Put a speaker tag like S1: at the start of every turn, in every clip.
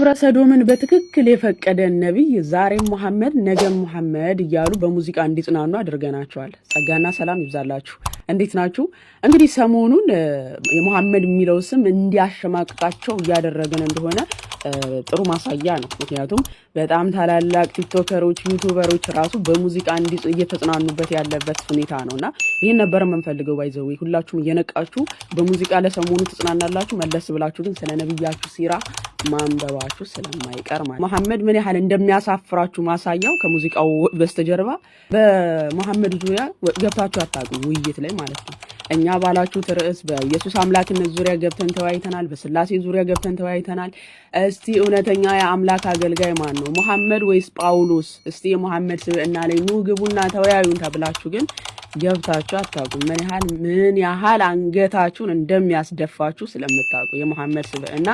S1: ግብረ ሰዶምን በትክክል የፈቀደ ነብይ ዛሬም መሐመድ ነገም መሐመድ እያሉ በሙዚቃ እንዲጽናኑ አድርገናቸዋል። ጸጋና ሰላም ይብዛላችሁ። እንዴት ናችሁ? እንግዲህ ሰሞኑን የመሐመድ የሚለው ስም እንዲያሸማቅቃቸው እያደረገን እንደሆነ ጥሩ ማሳያ ነው። ምክንያቱም በጣም ታላላቅ ቲክቶከሮች፣ ዩቲዩበሮች ራሱ በሙዚቃ እየተጽናኑበት ያለበት ሁኔታ ነውና ይሄን ነበር የምንፈልገው። ባይዘው ሁላችሁም እየነቃችሁ በሙዚቃ ለሰሞኑ ትጽናናላችሁ። መለስ ብላችሁ ግን ስለ ነብያችሁ ሲራ ማንበባችሁ ስለማይቀር ማለት መሐመድ ምን ያህል እንደሚያሳፍራችሁ ማሳያው ከሙዚቃው በስተጀርባ በመሐመድ ዙሪያ ገብታችሁ አታውቁም፣ ውይይት ላይ ማለት ነው። እኛ ባላችሁት ርዕስ በኢየሱስ አምላክነት ዙሪያ ገብተን ተወያይተናል፣ በስላሴ ዙሪያ ገብተን ተወያይተናል። እስቲ እውነተኛ የአምላክ አገልጋይ ማን ነው፣ መሐመድ ወይስ ጳውሎስ? እስቲ የመሐመድ ስብዕና ላይ ኑ ግቡና ተወያዩን ተብላችሁ ግን ገብታችሁ አታውቁም። ምን ያህል አንገታችሁን እንደሚያስደፋችሁ ስለምታውቁ የመሐመድ ስብዕና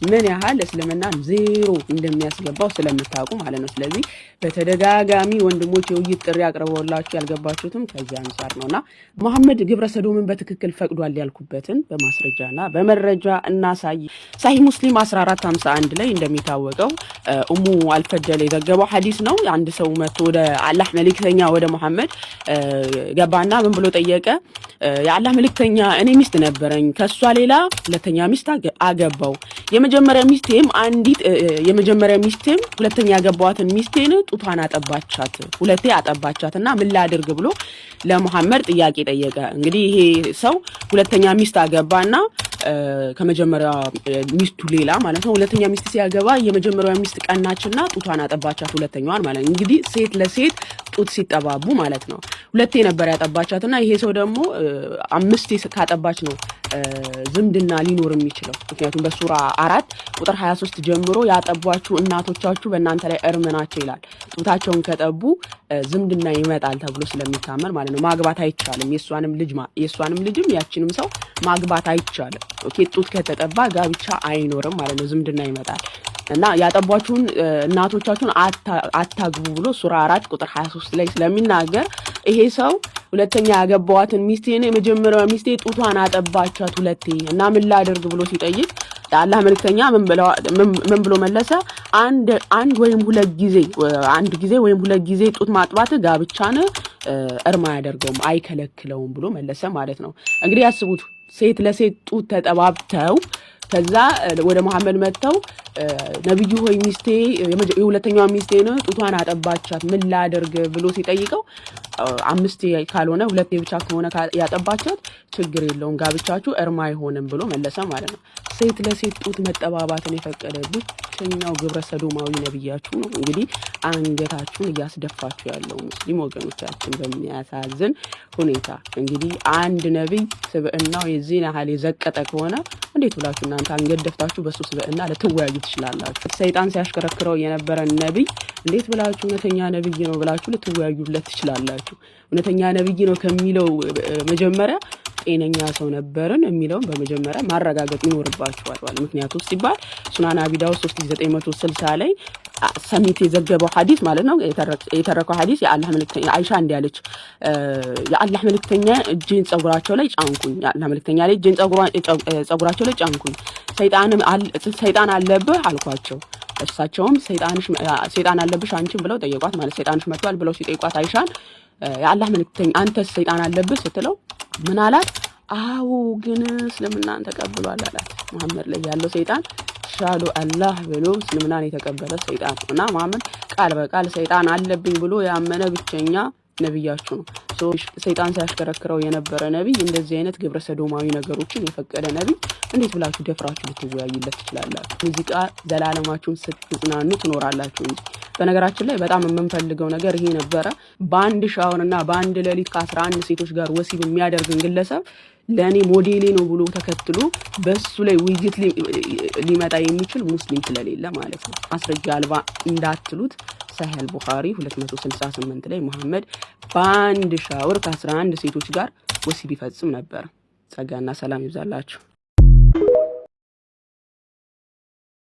S1: ምን ያህል እስልምና ዜሮ እንደሚያስገባው ስለምታውቁ ማለት ነው። ስለዚህ በተደጋጋሚ ወንድሞች የውይይት ጥሪ አቅርበውላችሁ ያልገባችሁትም ከዚህ አንፃር ነውና መሐመድ ግብረ ሰዶምን በትክክል ፈቅዷል ያልኩበትን በማስረጃና በመረጃ እናሳይ። ሳሂህ ሙስሊም 1451 ላይ እንደሚታወቀው ኡሙ አልፈደል የዘገበው ሐዲስ ነው። አንድ ሰው መጥቶ ወደ አላህ መልእክተኛ ወደ መሐመድ ገባና ምን ብሎ ጠየቀ? የአላህ መልእክተኛ እኔ ሚስት ነበረኝ፣ ከሷ ሌላ ሁለተኛ ሚስት አገባው። የመጀመሪያ ሚስቴም ሁለተኛ ያገባዋትን ሚስቴን ጡቷን አጠባቻት፣ ሁለቴ አጠባቻትና ምን ላድርግ ብሎ ለመሐመድ ጥያቄ ጠየቀ። እንግዲህ ይሄ ሰው ሁለተኛ ሚስት አገባና ከመጀመሪያ ሚስቱ ሌላ ማለት ነው። ሁለተኛ ሚስት ሲያገባ የመጀመሪያዋ ሚስት ቀናችና ጡቷን አጠባቻት ሁለተኛዋን ማለት ነው። እንግዲህ ሴት ለሴት ጡት ሲጠባቡ ማለት ነው። ሁለቴ ነበር ያጠባቻትና ይሄ ሰው ደግሞ አምስቴ ካጠባች ነው ዝምድና ሊኖር የሚችለው። ምክንያቱም በሱራ 4 ቁጥር 23 ጀምሮ ያጠቧችሁ እናቶቻችሁ በእናንተ ላይ እርም ናቸው ይላል። ጡታቸውን ከጠቡ ዝምድና ይመጣል ተብሎ ስለሚታመን ማለት ነው። ማግባት አይቻልም። የሷንም ልጅም ያችንም ሰው ማግባት አይቻልም። ኦኬ፣ ጡት ከተጠባ ጋብቻ አይኖርም ማለት ነው። ዝምድና ይመጣል እና ያጠቧችሁን እናቶቻችሁን አታግቡ ብሎ ሱራ 4 ቁጥር 23 ላይ ስለሚናገር ይሄ ሰው ሁለተኛ ያገባዋትን ሚስቴን የመጀመሪያዋ ሚስቴ ጡቷን አጠባቻት ሁለቴ እና ምን ላድርግ ብሎ ሲጠይቅ አላህ መልእክተኛ ምን ብሎ መለሰ? አንድ ወይም ሁለት ጊዜ ጡት ማጥባት ጋብቻን እርማ ያደርገውም አይከለክለውም ብሎ መለሰ ማለት ነው። እንግዲህ ያስቡት፣ ሴት ለሴት ጡት ተጠባብተው ከዛ ወደ መሐመድ መጥተው ነብዩ ሆይ ሚስቴ የሁለተኛዋ ሚስቴን ጡቷን አጠባቻት ምን ላድርግ ብሎ ሲጠይቀው አምስቴ ካልሆነ ሁለቴ ብቻ ከሆነ ያጠባቻት ችግር የለውም ጋብቻችሁ እርማ አይሆንም ብሎ መለሰ ማለት ነው። ሴት ለሴት ጡት መጠባባትን የፈቀደ ብቸኛው ግብረ ሰዶማዊ ነብያችሁ ነው። እንግዲህ አንገታችሁን እያስደፋችሁ ያለው ሙስሊም ወገኖቻችን በሚያሳዝን ሁኔታ እንግዲህ አንድ ነብይ ስብዕናው የዚህን ያህል የዘቀጠ ከሆነ እንዴት ብላችሁ እናንተ አንገት ደፍታችሁ በሱ ስብዕና ለትወያዩ ትችላላችሁ? ሰይጣን ሲያሽከረክረው የነበረ ነብይ እንዴት ብላችሁ እውነተኛ ነብይ ነው ብላችሁ ለትወያዩለት ትችላላችሁ? እውነተኛ ነብይ ነው ከሚለው መጀመሪያ ጤነኛ ሰው ነበርን የሚለውን በመጀመሪያ ማረጋገጥ ይኖርባችኋል። ምክንያቱም ሲባል ሱናን አቢ ዳውድ 3960 ላይ ሰሚት የዘገበው ሐዲስ ማለት ነው። የተረከው ሐዲስ የአላህ መልእክተኛ አይሻ እንዲያለች የአላህ መልእክተኛ እጄን ጸጉራቸው ላይ ጫንኩኝ፣ የአላህ መልእክተኛ ላይ እጄን ጸጉራቸው ላይ ጫንኩኝ፣ ሰይጣን አለብህ አልኳቸው። እሳቸውም ሰይጣን አለብሽ አንቺን ብለው ጠየቋት። ማለት ሰይጣንሽ መጥቷል ብለው ሲጠይቋት አይሻን የአላህ መልእክተኛ አንተስ ሰይጣን አለብህ ስትለው ምን አላት? አዎ ግን እስልምናን ተቀብሏል አላት። መሐመድ ላይ ያለው ሰይጣን ሻሉ አላህ ብሎ እስልምናን የተቀበለ ሰይጣን እና መሐመድ ቃል በቃል ሰይጣን አለብኝ ብሎ ያመነ ብቸኛ ነብያችሁ ነው። ሰይጣን ሲያሽከረክረው የነበረ ነብይ እንደዚህ አይነት ግብረ ሰዶማዊ ነገሮችን የፈቀደ ነብይ እንዴት ብላችሁ ደፍራችሁ ልትወያዩለት ትችላላችሁ? ሙዚቃ ዘላለማችሁን ስትጽናኑ ትኖራላችሁ እንጂ። በነገራችን ላይ በጣም የምንፈልገው ነገር ይሄ ነበረ። በአንድ ሻወርና በአንድ ሌሊት ከ11 ሴቶች ጋር ወሲብ የሚያደርግን ግለሰብ ለእኔ ሞዴሌ ነው ብሎ ተከትሎ በሱ ላይ ውይይት ሊመጣ የሚችል ሙስሊም ስለሌለ ማለት ነው። ማስረጃ አልባ እንዳትሉት ሳሂህ ቡኻሪ 268 ላይ መሐመድ በአንድ ሻወር ከ11 ሴቶች ጋር ወሲብ ይፈጽም ነበር። ጸጋና ሰላም ይብዛላችሁ።